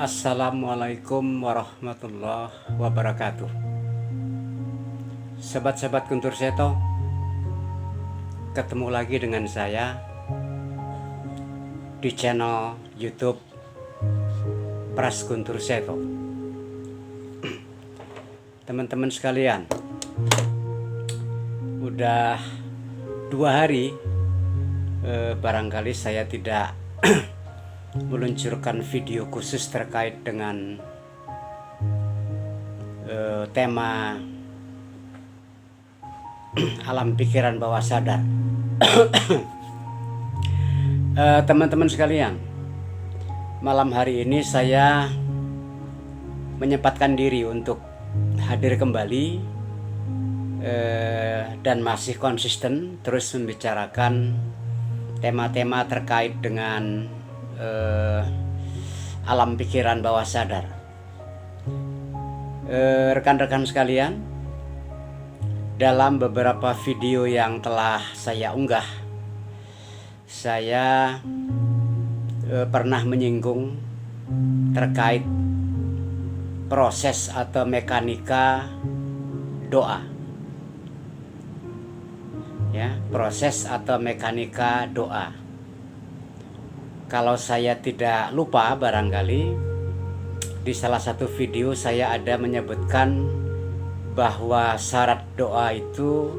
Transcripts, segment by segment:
Assalamualaikum warahmatullahi wabarakatuh. Sobat-sobat Guntur Seto, ketemu lagi dengan saya di channel YouTube Pras Guntur Seto. Teman-teman sekalian, udah 2 hari barangkali saya tidak meluncurkan video khusus terkait dengan tema alam pikiran bawah sadar. Teman-teman sekalian, malam hari ini saya menyempatkan diri untuk hadir kembali dan masih konsisten terus membicarakan tema-tema terkait dengan alam pikiran bawah sadar. Rekan-rekan sekalian, dalam beberapa video yang telah saya unggah, saya pernah menyinggung terkait proses atau mekanika doa. Ya, proses atau mekanika doa. Kalau saya tidak lupa barangkali di salah satu video saya ada menyebutkan bahwa syarat doa itu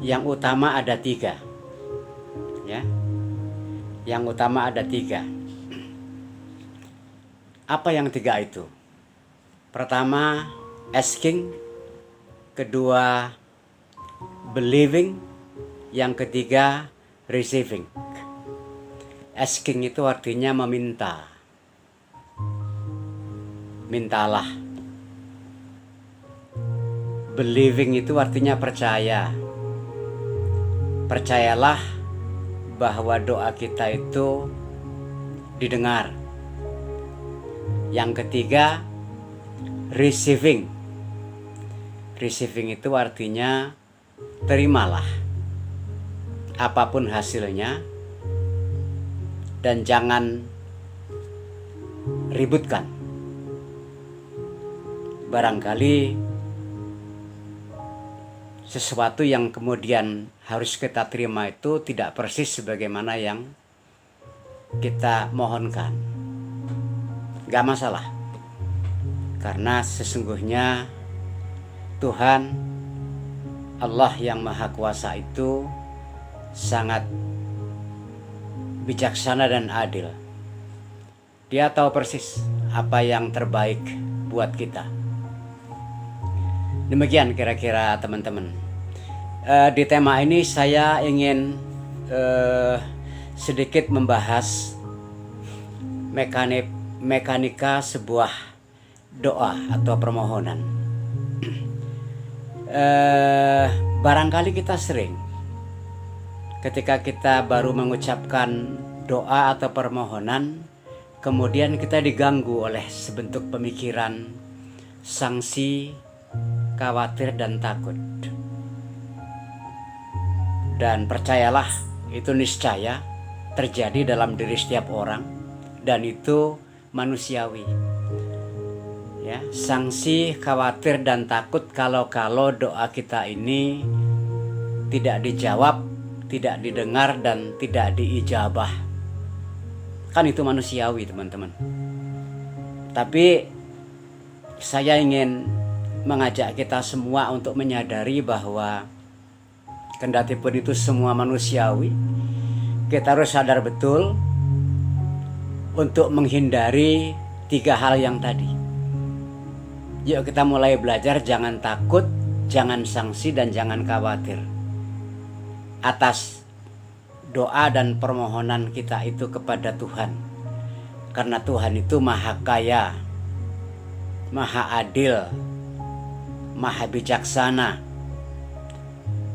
yang utama ada 3. Ya, yang utama ada 3. Apa yang 3 itu? Pertama, asking. Kedua, believing. Yang ketiga, receiving. Asking itu artinya meminta. Mintalah. Believing itu artinya percaya. Percayalah bahwa doa kita itu didengar. Yang ketiga, receiving. Receiving itu artinya terimalah apapun hasilnya dan jangan ributkan. Barangkali sesuatu yang kemudian harus kita terima itu tidak persis sebagaimana yang kita mohonkan. Gak masalah, karena sesungguhnya Tuhan Allah yang Maha Kuasa itu sangat bijaksana dan adil. Dia tahu persis apa yang terbaik buat kita. Demikian kira-kira teman-teman. Di tema ini saya ingin sedikit membahas mekanika sebuah doa atau permohonan. Barangkali kita sering ketika kita baru mengucapkan doa atau permohonan, kemudian kita diganggu oleh sebentuk pemikiran sangsi, khawatir dan takut. Dan percayalah, itu niscaya terjadi dalam diri setiap orang dan itu manusiawi. Ya, sangsi, khawatir dan takut kalau doa kita ini tidak dijawab, tidak didengar dan tidak diijabah. Kan itu manusiawi, teman-teman. Tapi saya ingin mengajak kita semua untuk menyadari bahwa kendatipun itu semua manusiawi, kita harus sadar betul untuk menghindari 3 hal yang tadi. Yuk kita mulai belajar, jangan takut, jangan sangsi dan jangan khawatir atas doa dan permohonan kita itu kepada Tuhan. Karena Tuhan itu Maha Kaya, Maha Adil, Maha Bijaksana,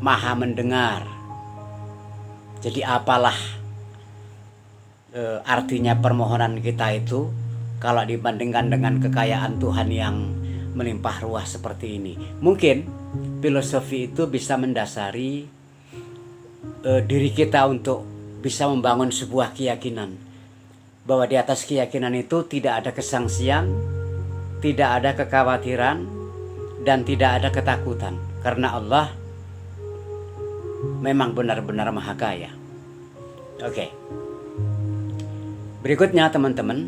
Maha Mendengar. Jadi apalah artinya permohonan kita itu kalau dibandingkan dengan kekayaan Tuhan yang melimpah ruah seperti ini. Mungkin filosofi itu bisa mendasari diri kita untuk bisa membangun sebuah keyakinan bahwa di atas keyakinan itu tidak ada kesangsian, tidak ada kekhawatiran, dan tidak ada ketakutan, karena Allah memang benar-benar maha kaya. Oke. Berikutnya teman-teman,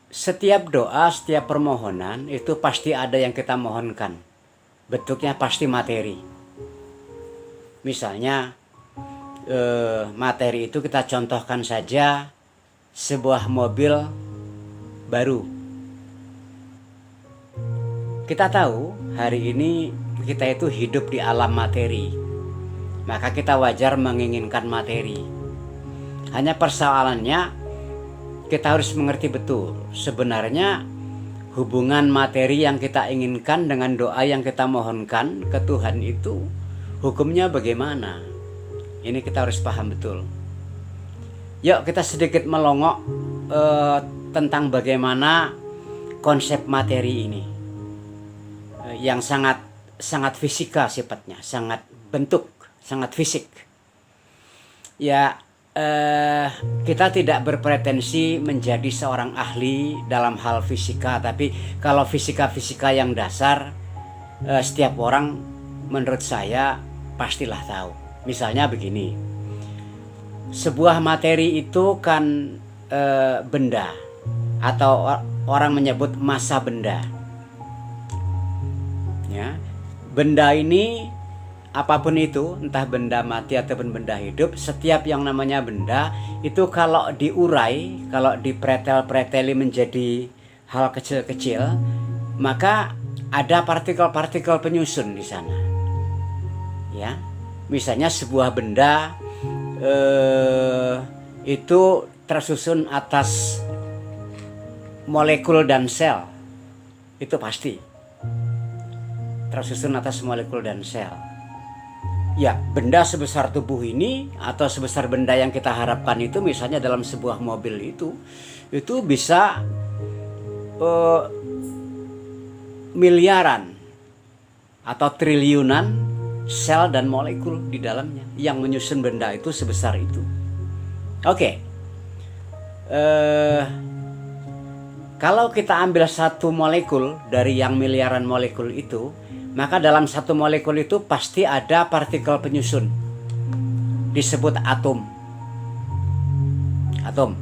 setiap doa, setiap permohonan itu pasti ada yang kita mohonkan. Bentuknya pasti materi. Misalnya materi itu kita contohkan saja sebuah mobil baru. Kita tahu hari ini kita itu hidup di alam materi, maka kita wajar menginginkan materi. Hanya persoalannya kita harus mengerti betul sebenarnya hubungan materi yang kita inginkan dengan doa yang kita mohonkan ke Tuhan itu hukumnya bagaimana. Ini kita harus paham betul. Yuk kita sedikit melongok tentang bagaimana konsep materi ini yang sangat fisika sifatnya, sangat bentuk, sangat fisik. Ya, kita tidak berpretensi menjadi seorang ahli dalam hal fisika, tapi kalau fisika-fisika yang dasar setiap orang menurut saya pastilah tahu. Misalnya begini, sebuah materi itu kan benda, atau orang menyebut massa benda. Ya, benda ini apapun itu, entah benda mati ataupun benda hidup, setiap yang namanya benda itu kalau diurai, kalau dipretel-preteli menjadi hal kecil-kecil, maka ada partikel-partikel penyusun di sana. Ya, misalnya sebuah benda itu tersusun atas molekul dan sel, itu pasti tersusun atas molekul dan sel. Ya, benda sebesar tubuh ini atau sebesar benda yang kita harapkan itu, misalnya dalam sebuah mobil itu bisa miliaran atau triliunan sel dan molekul di dalamnya yang menyusun benda itu sebesar itu. Oke. Kalau kita ambil satu molekul dari yang miliaran molekul itu, maka dalam satu molekul itu pasti ada partikel penyusun, disebut atom. Atom.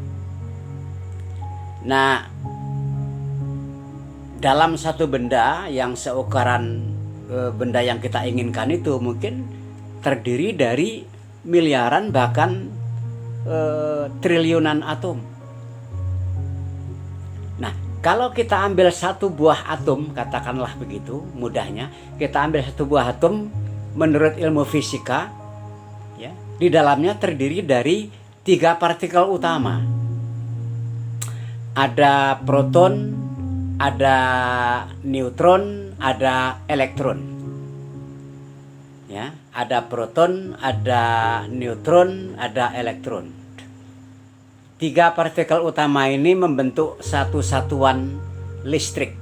Nah, dalam satu benda yang seukuran benda yang kita inginkan itu mungkin terdiri dari miliaran bahkan triliunan atom. Nah, kalau kita ambil satu buah atom, katakanlah begitu mudahnya, kita ambil satu buah atom menurut ilmu fisika, ya, di dalamnya terdiri dari 3 partikel utama. Ada proton, ada neutron, ada elektron. Ya, ada proton, ada neutron, ada elektron. 3 partikel utama ini membentuk satu satuan listrik.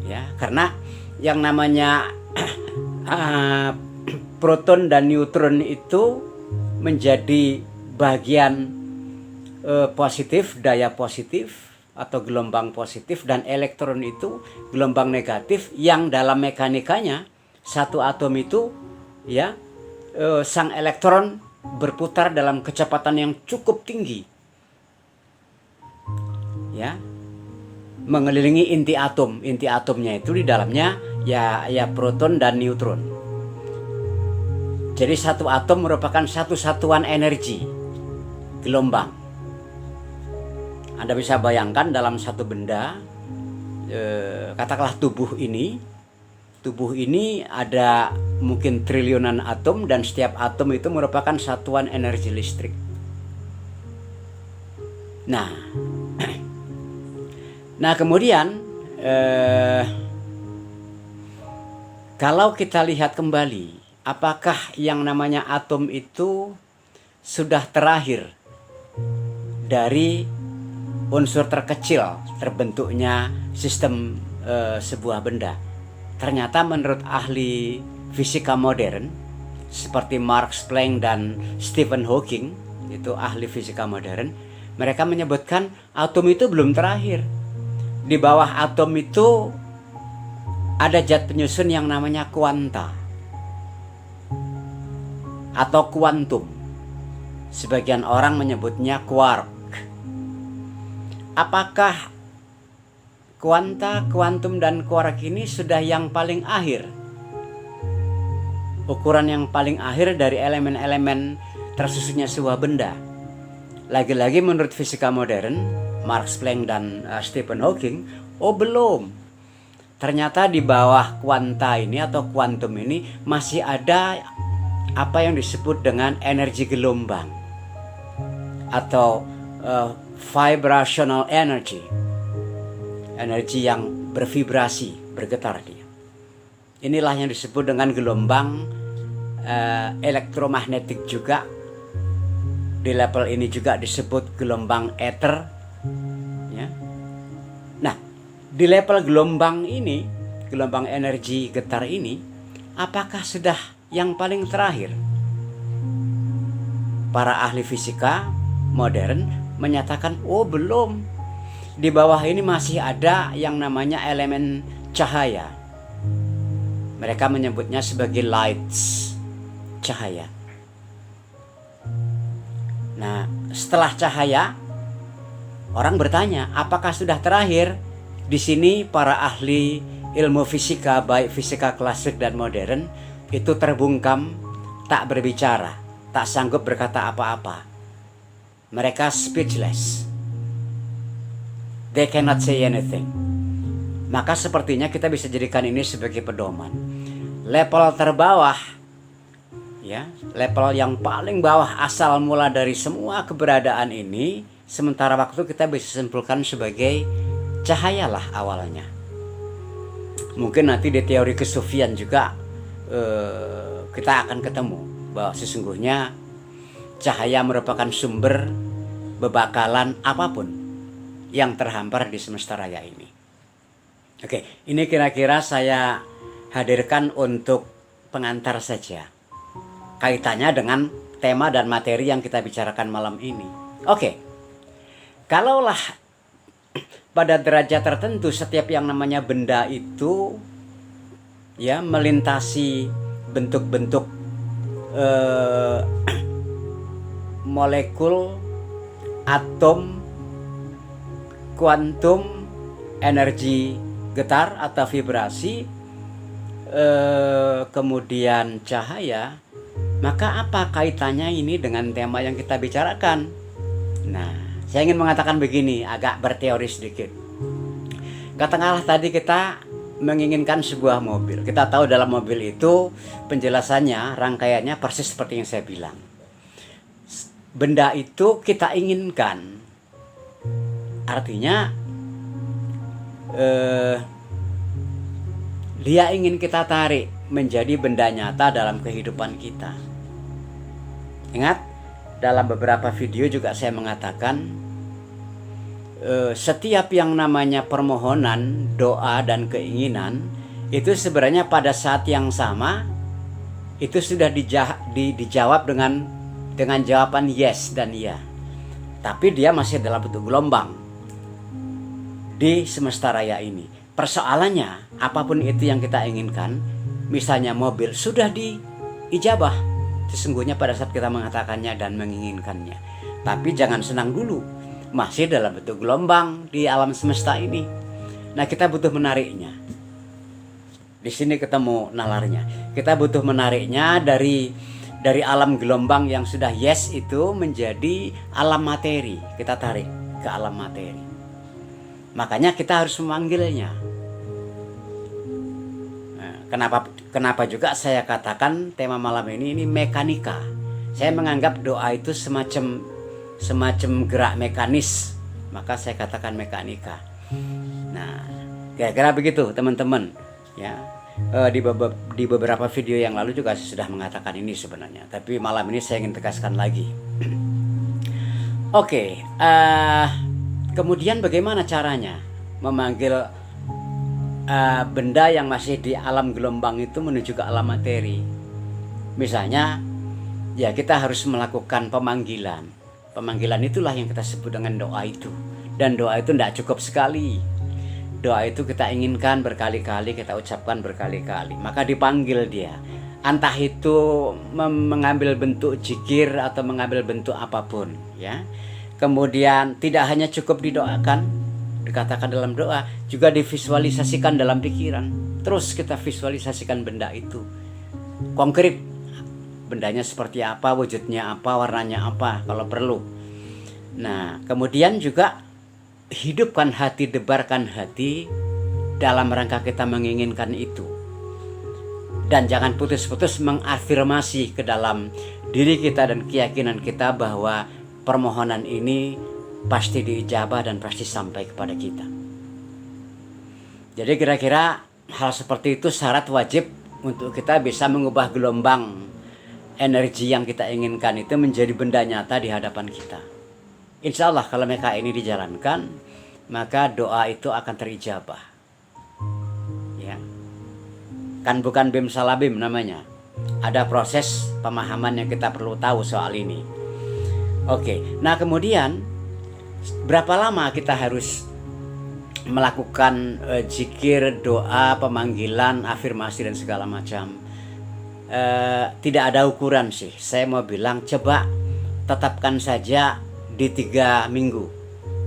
Ya, karena yang namanya proton dan neutron itu menjadi bagian positif, daya positif atau gelombang positif, dan elektron itu gelombang negatif yang dalam mekanikanya satu atom itu, ya, sang elektron berputar dalam kecepatan yang cukup tinggi, ya, mengelilingi inti atom. Inti atomnya itu di dalamnya ya proton dan neutron. Jadi satu atom merupakan satu satuan energi gelombang. Anda bisa bayangkan dalam satu benda, katakanlah tubuh ini ada mungkin triliunan atom, dan setiap atom itu merupakan satuan energi listrik. Nah kemudian kalau kita lihat kembali, apakah yang namanya atom itu sudah terakhir dari unsur terkecil terbentuknya sistem sebuah benda? Ternyata menurut ahli fisika modern, seperti Max Planck dan Stephen Hawking, itu ahli fisika modern, mereka menyebutkan atom itu belum terakhir. Di bawah atom itu ada zat penyusun yang namanya kuanta atau kuantum. Sebagian orang menyebutnya quark. Apakah kuanta, kuantum, dan quark ini sudah yang paling akhir? Ukuran yang paling akhir dari elemen-elemen tersusunnya sebuah benda. Lagi-lagi menurut fisika modern, Max Planck dan Stephen Hawking, belum. Ternyata di bawah kuanta ini atau kuantum ini masih ada apa yang disebut dengan energi gelombang atau vibrational energy. Energi yang bervibrasi, bergetar dia. Inilah yang disebut dengan gelombang elektromagnetik juga. Di level ini juga disebut gelombang ether. Ya. Nah, di level gelombang ini, gelombang energi getar ini, apakah sudah yang paling terakhir? Para ahli fisika modern menyatakan, belum. Di bawah ini masih ada yang namanya elemen cahaya. Mereka menyebutnya sebagai lights, cahaya. Nah, setelah cahaya, orang bertanya, apakah sudah terakhir? Di sini para ahli ilmu fisika, baik fisika klasik dan modern, itu terbungkam, tak berbicara, tak sanggup berkata apa-apa. Mereka speechless. They cannot say anything. Maka sepertinya kita bisa jadikan ini sebagai pedoman. Level terbawah, ya, level yang paling bawah asal mula dari semua keberadaan ini, sementara waktu kita bisa simpulkan sebagai cahayalah awalnya. Mungkin nanti di teori kesufian juga kita akan ketemu bahwa sesungguhnya cahaya merupakan sumber bebakalan apapun yang terhampar di semesta raya ini. Oke, ini kira-kira saya hadirkan untuk pengantar saja, kaitannya dengan tema dan materi yang kita bicarakan malam ini. Oke, kalaulah pada derajat tertentu setiap yang namanya benda itu ya melintasi bentuk-bentuk molekul, atom, kuantum, energi getar atau vibrasi, kemudian cahaya, maka apa kaitannya ini dengan tema yang kita bicarakan? Nah, saya ingin mengatakan begini, agak berteori sedikit. Katakanlah tadi kita menginginkan sebuah mobil. Kita tahu dalam mobil itu penjelasannya, rangkaiannya persis seperti yang saya bilang. Benda itu kita inginkan. Artinya dia ingin kita tarik menjadi benda nyata dalam kehidupan kita. Ingat, dalam beberapa video juga saya mengatakan setiap yang namanya permohonan, doa, dan keinginan itu sebenarnya pada saat yang sama itu sudah dijawab dengan jawaban yes dan iya. Tapi dia masih dalam bentuk gelombang di semesta raya ini. Persoalannya, apapun itu yang kita inginkan, misalnya mobil, sudah diijabah sesungguhnya pada saat kita mengatakannya dan menginginkannya. Tapi jangan senang dulu, masih dalam bentuk gelombang di alam semesta ini. Nah, kita butuh menariknya. Di sini ketemu nalarnya. Kita butuh menariknya dari alam gelombang yang sudah yes itu menjadi alam materi. Kita tarik ke alam materi. Makanya kita harus memanggilnya. Nah, kenapa juga saya katakan tema malam ini mekanika. Saya menganggap doa itu semacam gerak mekanis, maka saya katakan mekanika. Nah, kira-kira begitu teman-teman. Ya, di beberapa video yang lalu juga saya sudah mengatakan ini sebenarnya. Tapi malam ini saya ingin tegaskan lagi. Oke. Kemudian bagaimana caranya memanggil benda yang masih di alam gelombang itu menuju ke alam materi? Misalnya, ya kita harus melakukan pemanggilan. Pemanggilan itulah yang kita sebut dengan doa itu. Dan doa itu tidak cukup sekali. Doa itu kita inginkan berkali-kali, kita ucapkan berkali-kali. Maka dipanggil dia. Entah itu mengambil bentuk zikir atau mengambil bentuk apapun, ya. Kemudian tidak hanya cukup didoakan, dikatakan dalam doa, juga divisualisasikan dalam pikiran. Terus kita visualisasikan benda itu konkret, bendanya seperti apa, wujudnya apa, warnanya apa kalau perlu. Nah, kemudian juga hidupkan hati, debarkan hati dalam rangka kita menginginkan itu. Dan jangan putus-putus mengafirmasi ke dalam diri kita dan keyakinan kita bahwa permohonan ini pasti diijabah dan pasti sampai kepada kita. Jadi kira-kira hal seperti itu syarat wajib untuk kita bisa mengubah gelombang energi yang kita inginkan itu menjadi benda nyata di hadapan kita. Insya Allah kalau mereka ini dijalankan, maka doa itu akan terijabah. Ya. Kan bukan bim salabim namanya. Ada proses pemahaman yang kita perlu tahu soal ini. Oke, nah kemudian berapa lama kita harus melakukan zikir, doa, pemanggilan, afirmasi dan segala macam? Tidak ada ukuran sih. Saya mau bilang coba tetapkan saja di 3 minggu,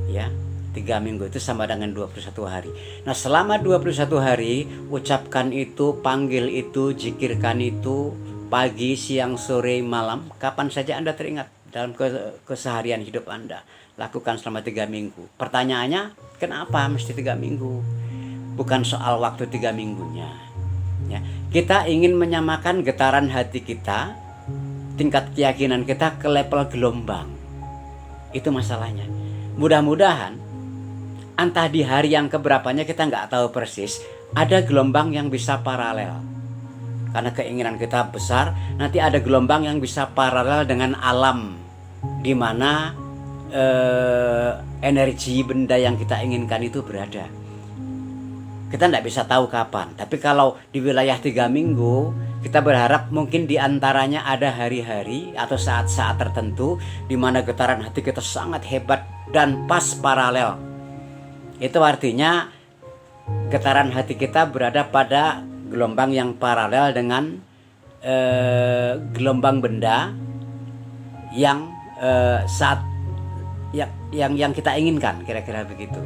ya. 3 minggu itu sama dengan 21 hari. Nah selama 21 hari ucapkan itu, panggil itu, zikirkan itu pagi, siang, sore, malam, kapan saja Anda teringat dalam keseharian hidup Anda. Lakukan selama 3 minggu. Pertanyaannya, kenapa mesti 3 minggu? Bukan soal waktu 3 minggunya, ya. Kita ingin menyamakan getaran hati kita, tingkat keyakinan kita ke level gelombang. Itu masalahnya. Mudah-mudahan entah di hari yang keberapanya kita nggak tahu persis, ada gelombang yang bisa paralel. Karena keinginan kita besar, nanti ada gelombang yang bisa paralel dengan alam, di mana energi benda yang kita inginkan itu berada. Kita tidak bisa tahu kapan. Tapi kalau di wilayah 3 minggu, kita berharap mungkin di antaranya ada hari-hari atau saat-saat tertentu di mana getaran hati kita sangat hebat dan pas paralel. Itu artinya getaran hati kita berada pada gelombang yang paralel dengan gelombang benda yang saat yang kita inginkan, kira-kira begitu.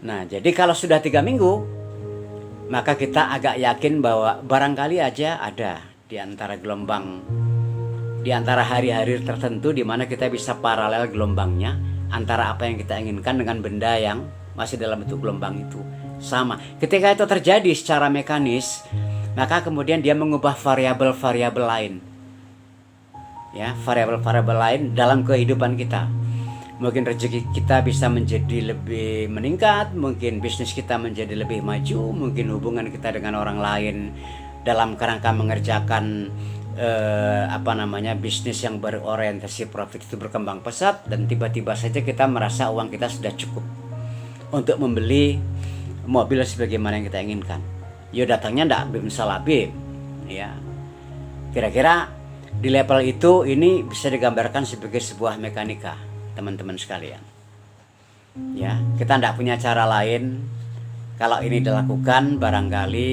Nah, jadi kalau sudah 3 minggu, maka kita agak yakin bahwa barangkali aja ada di antara gelombang, di antara hari-hari tertentu di mana kita bisa paralel gelombangnya antara apa yang kita inginkan dengan benda yang masih dalam bentuk gelombang itu sama. Ketika itu terjadi secara mekanis, maka kemudian dia mengubah variabel-variabel lain, ya, variabel-variabel lain dalam kehidupan kita. Mungkin rezeki kita bisa menjadi lebih meningkat, mungkin bisnis kita menjadi lebih maju, mungkin hubungan kita dengan orang lain dalam kerangka mengerjakan bisnis yang berorientasi profit itu berkembang pesat, dan tiba-tiba saja kita merasa uang kita sudah cukup untuk membeli mobil sebagaimana yang kita inginkan. Ya datangnya ndak bim salabim, ya. Kira-kira di level itu ini bisa digambarkan sebagai sebuah mekanika, teman-teman sekalian. Ya, kita tidak punya cara lain. Kalau ini dilakukan, barangkali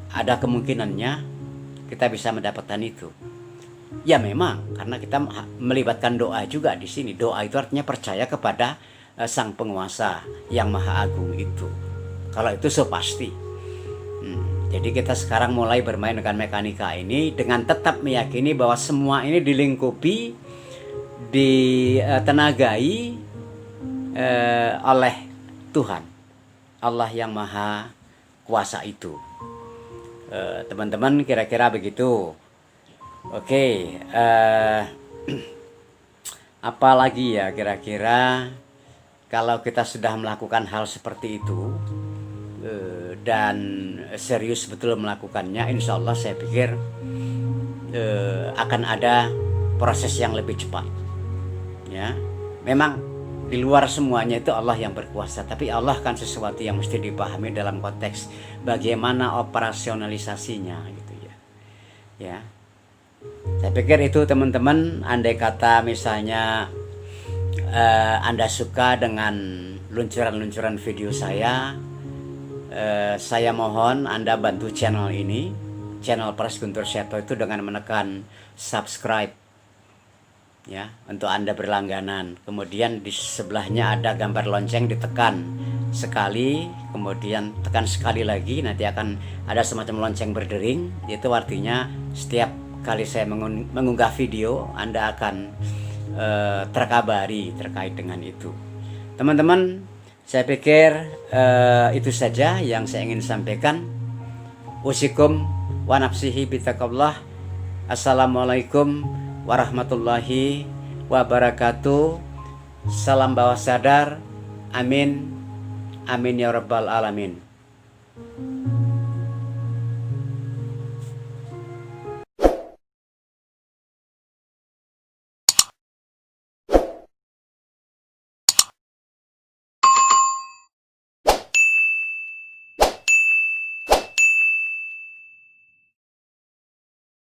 ada kemungkinannya kita bisa mendapatkan itu. Ya memang, karena kita melibatkan doa juga di sini. Doa itu artinya percaya kepada Sang Penguasa yang Maha Agung itu. Kalau itu so pasti. Jadi kita sekarang mulai bermain dengan mekanika ini dengan tetap meyakini bahwa semua ini dilingkupi, ditenagai oleh Tuhan, Allah yang Maha Kuasa itu. Teman-teman, kira-kira begitu. Oke, apa lagi ya kira-kira kalau kita sudah melakukan hal seperti itu dan serius betul melakukannya, insya Allah saya pikir akan ada proses yang lebih cepat. Ya, memang Di luar semuanya itu Allah yang berkuasa, tapi Allah kan sesuatu yang mesti dipahami dalam konteks bagaimana operasionalisasinya gitu ya. Ya. Saya pikir itu teman-teman, andai kata misalnya Anda suka dengan luncuran-luncuran video saya mohon Anda bantu channel ini, channel Pras Guntur Seto itu dengan menekan subscribe ya, untuk Anda berlangganan. Kemudian di sebelahnya ada gambar lonceng, ditekan sekali, kemudian tekan sekali lagi, nanti akan ada semacam lonceng berdering. Itu artinya setiap kali saya mengunggah video, Anda akan terkabari terkait dengan itu. Teman-teman, saya pikir itu saja yang saya ingin sampaikan. Usikum wa nafsihi bitaqallah. Assalamualaikum warahmatullahi wabarakatuh. Salam bawah sadar. Amin. Amin ya rabbal alamin.